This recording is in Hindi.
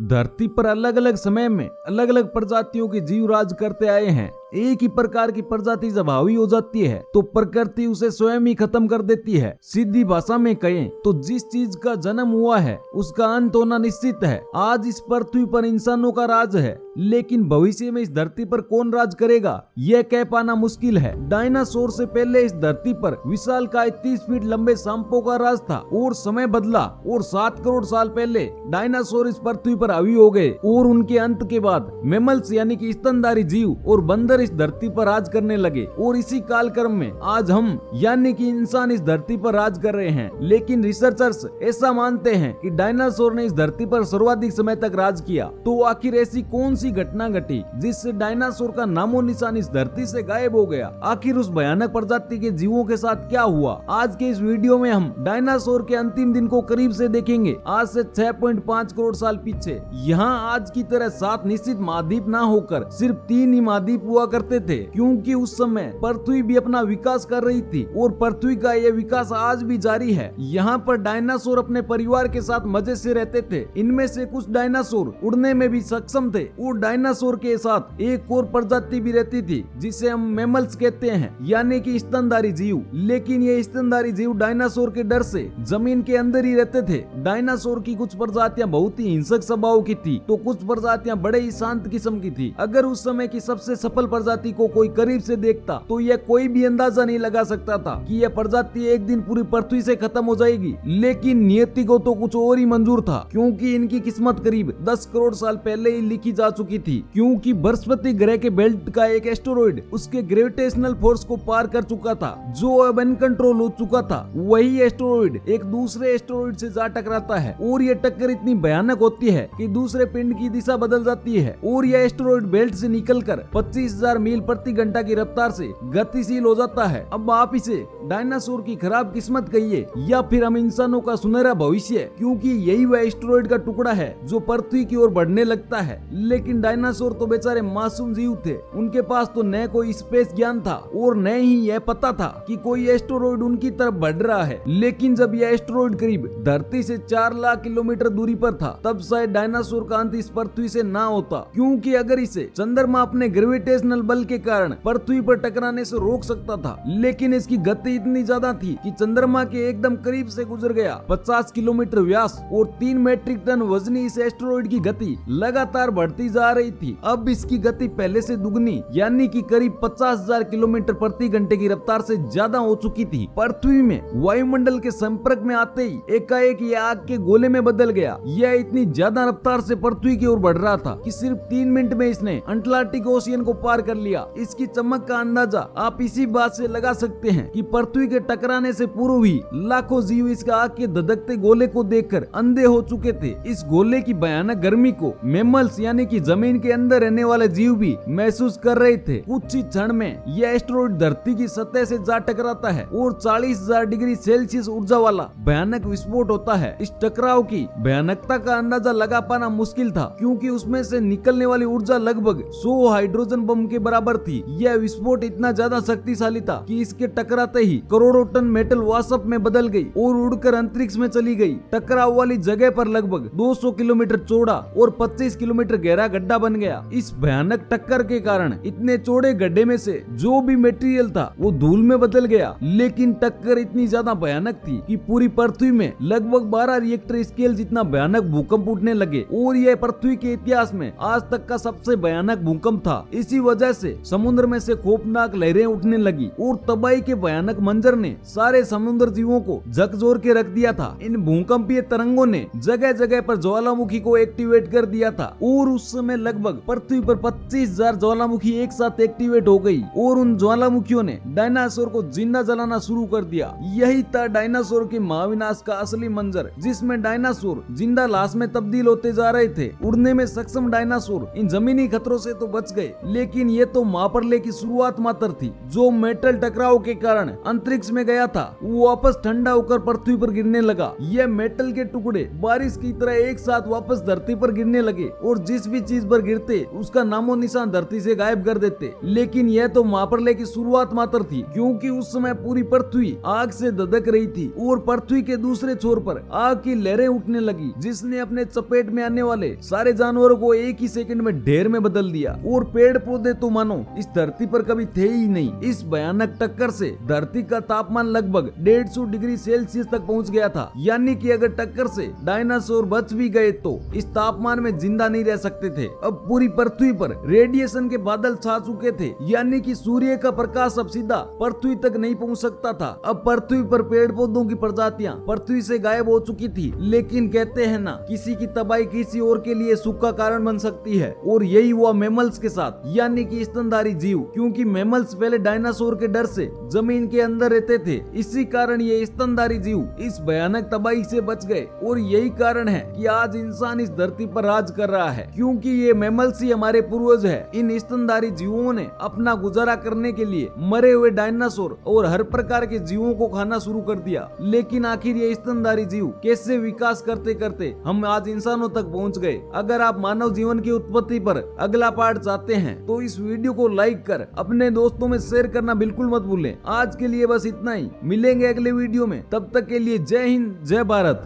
धरती पर अलग अलग समय में अलग अलग प्रजातियों के जीव राज करते आए हैं। एक ही प्रकार की प्रजाति जब हावी हो जाती है तो प्रकृति उसे स्वयं ही खत्म कर देती है। सीधी भाषा में कहें तो जिस चीज का जन्म हुआ है उसका अंत होना निश्चित है। आज इस पृथ्वी पर इंसानों का राज है, लेकिन भविष्य में इस धरती पर कौन राज करेगा यह कह पाना मुश्किल है। डायनासोर से पहले इस धरती पर विशालकाय 30 फीट लंबे सांपों का राज था और समय बदला और 7 करोड़ साल पहले डायनासोर इस पृथ्वी पर हावी हो गए और उनके अंत के बाद मैमल्स यानी कि स्तनधारी जीव और बंदर इस धरती पर राज करने लगे और इसी कालक्रम में आज हम यानी कि इंसान इस धरती पर राज कर रहे हैं। लेकिन रिसर्चर्स ऐसा मानते हैं कि डायनासोर ने इस धरती पर सर्वाधिक समय तक राज किया। तो आखिर ऐसी कौन सी घटना घटी जिससे डायनासोर का नामो निशान इस धरती से गायब हो गया? आखिर उस भयानक प्रजाति के जीवों के साथ क्या हुआ? आज के इस वीडियो में हम डायनासोर के अंतिम दिन को करीब से देखेंगे, आज से 6.5 करोड़ साल पीछे। यहाँ आज की तरह 7 निश्चित महाद्वीप ना होकर सिर्फ 3 ही महाद्वीप हुआ करते थे, क्योंकि उस समय पृथ्वी भी अपना विकास कर रही थी और पृथ्वी का यह विकास आज भी जारी है। यहाँ पर डायनासोर अपने परिवार के साथ मजे से रहते थे। इनमें से कुछ डायनासोर उड़ने में भी सक्षम थे और डायनासोर के साथ एक और प्रजाति भी रहती थी जिसे हम मैमल्स कहते हैं, यानी कि स्तनधारी जीव। लेकिन ये स्तनधारी जीव डायनासोर के डर से जमीन के अंदर ही रहते थे। डायनासोर की कुछ प्रजातियां बहुत ही हिंसक स्वभाव की थी तो कुछ प्रजातियां बड़े ही शांत किस्म की थी। अगर उस समय की सबसे सफल प्रजाति को कोई करीब से देखता तो यह कोई भी अंदाजा नहीं लगा सकता था कि यह प्रजाति एक दिन पूरी पृथ्वी से खत्म हो जाएगी। लेकिन नियति को तो कुछ और ही मंजूर था, क्योंकि इनकी किस्मत करीब 10 करोड़ साल पहले ही लिखी जा चुकी थी। क्योंकि बृहस्पति ग्रह के बेल्ट का एक एस्टेरॉइड उसके ग्रेविटेशनल फोर्स को पार कर चुका था, जो अब अनकंट्रोल हो चुका था। वही एस्टेरॉइड एक दूसरे एस्टेरॉइड से जा टकराता है और यह टक्कर इतनी भयानक होती है कि दूसरे पिंड की दिशा बदल जाती है और यह एस्टेरॉइड बेल्ट से निकलकर 25,000 मील प्रति घंटा की रफ्तार से गतिशील हो जाता है। अब आप इसे डायनासोर की खराब किस्मत कहिए या फिर हम इंसानों का सुनहरा भविष्य, क्योंकि यही वह एस्टेरॉइड का टुकड़ा है जो पृथ्वी की ओर बढ़ने लगता है। लेकिन डायनासोर तो बेचारे मासूम जीव थे, उनके पास तो न कोई स्पेस ज्ञान था और न ही यह पता था कि कोई एस्टेरॉइड उनकी तरफ बढ़ रहा है। लेकिन जब यह एस्टेरॉइड करीब धरती से 4 लाख किलोमीटर दूरी पर था, तब शायद डायनासोर का अंत इस पृथ्वी से ना होता, क्योंकि अगर इसे चंद्रमा अपने ग्रेविटेशनल बल के कारण पृथ्वी पर टकराने से रोक सकता था, लेकिन इसकी गति इतनी ज्यादा थी कि चंद्रमा के एकदम करीब से गुजर गया। 50 किलोमीटर व्यास और 3 मेट्रिक टन वजनी इस एस्टेरॉइड की गति लगातार बढ़ती जा रही थी। अब इसकी गति पहले से दुगनी यानी कि करीब 50,000 किलोमीटर प्रति घंटे की रफ्तार से ज्यादा हो चुकी थी। पृथ्वी में वायुमंडल के संपर्क में आते ही एकाएक यह आग के गोले में बदल गया। यह इतनी ज्यादा रफ्तार से पृथ्वी की ओर बढ़ रहा था कि सिर्फ 3 मिनट में इसने अटलांटिक ओशियन को पार कर लिया। इसकी चमक का अंदाजा आप इसी बात से लगा सकते हैं कि पृथ्वी के टकराने से पूर्व ही लाखों जीव इसका आग के धधकते गोले को देखकर अंधे हो चुके थे। इस गोले की भयानक गर्मी को मैमल्स यानी कि जमीन के अंदर रहने वाले जीव भी महसूस कर रहे थे। कुछ ही क्षण में यह एस्टेरॉइड धरती की सतह से जा टकराता है और 40,000 डिग्री सेल्सियस ऊर्जा वाला भयानक विस्फोट होता है। इस टकराव की भयानकता का अंदाजा लगा पाना मुश्किल था, क्योंकि उसमें से निकलने वाली ऊर्जा लगभग 100 हाइड्रोजन बम के बराबर थी। यह विस्फोट इतना ज्यादा शक्तिशाली था कि इसके टकराते ही करोड़ों टन मेटल वाष्प में बदल गई और उड़कर अंतरिक्ष में चली गई। टकराव वाली जगह पर लगभग 200 किलोमीटर चौड़ा और 25 किलोमीटर गहरा गड्ढा बन गया। इस भयानक टक्कर के कारण इतने चौड़े गड्ढे में से जो भी मटेरियल था वो धूल में बदल गया। लेकिन टक्कर इतनी ज्यादा भयानक थी कि पूरी पृथ्वी में लगभग 12 रिएक्टर स्केल जितना भयानक भूकंप उठने लगे और यह पृथ्वी के इतिहास में आज तक का सबसे भयानक भूकंप था। इसी वजह से समुद्र में से खौफनाक लहरें उठने लगी और तबाही के भयानक मंजर ने सारे समुद्र जीवों को झकझोर के रख दिया था। इन भूकंपीय तरंगों ने जगह जगह पर ज्वालामुखी को एक्टिवेट कर दिया था और उस समय लगभग पृथ्वी पर 25,000 ज्वालामुखी एक साथ एक्टिवेट हो गई और उन ज्वालामुखियों ने डायनासोर को जिंदा जलाना शुरू कर दिया। यही था डायनासोर के महाविनाश का असली मंजर, जिसमें डायनासोर जिंदा लाश में तब्दील होते जा रहे थे। उड़ने में सक्षम डायनासोर इन जमीनी खतरों से तो बच गए, लेकिन ये तो महाप्रलय की शुरुआत मात्र थी। जो मेटल टकराव के कारण अंतरिक्ष में गया था वो वापस ठंडा होकर पृथ्वी पर गिरने लगा। ये मेटल के टुकड़े बारिश की तरह एक साथ वापस धरती पर गिरने लगे और जिस भी चीज पर गिरते उसका नामो निशान धरती से गायब कर देते। लेकिन यह तो महाप्रलय की शुरुआत मात्र थी, क्योंकि उस समय पूरी पृथ्वी आग से धधक रही थी और पृथ्वी के दूसरे छोर पर आग की लहरें उठने लगी, जिसने अपने चपेट में आने वाले सारे जानवरों को एक ही सेकंड में ढेर में बदल दिया। और पेड़ पौधे तो मानो इस धरती पर कभी थे ही नहीं। इस भयानक टक्कर से धरती का तापमान लगभग 150 डिग्री सेल्सियस तक पहुंच गया था। यानी कि अगर टक्कर से डायनासोर बच भी गए तो इस तापमान में जिंदा नहीं रह सकते थे। अब पूरी पृथ्वी पर रेडिएशन के बादल छा चुके थे, यानी कि सूर्य का प्रकाश अब सीधा पृथ्वी तक नहीं पहुंच सकता था। अब पृथ्वी पर पेड़ पौधों की प्रजातियां पृथ्वी से गायब हो चुकी थी। लेकिन कहते हैं ना, किसी की तबाही किसी और के लिए सुख का कारण बन सकती है, और यही हुआ मैमल्स के साथ, यानी कि स्तनधारी जीव। क्योंकि मैमल्स पहले डायनासोर के डर से जमीन के अंदर रहते थे, इसी कारण ये स्तनधारी जीव इस भयानक तबाही से बच गए। और यही कारण है कि आज इंसान इस धरती पर राज कर रहा है, क्योंकि ये मैमल्स ही हमारे पूर्वज है। इन स्तनधारी जीवों ने अपना गुजारा करने के लिए मरे हुए डायनासोर और हर प्रकार के जीवों को खाना शुरू कर दिया। लेकिन आखिर ये स्तनधारी जीव कैसे विकास करते करते हम आज इंसानों तक पहुंच गए। अगर आप मानव जीवन की उत्पत्ति पर अगला पार्ट चाहते हैं तो इस वीडियो को लाइक कर अपने दोस्तों में शेयर करना बिल्कुल मत भूलें। आज के लिए बस इतना ही, मिलेंगे अगले वीडियो में। तब तक के लिए जय हिंद, जय भारत।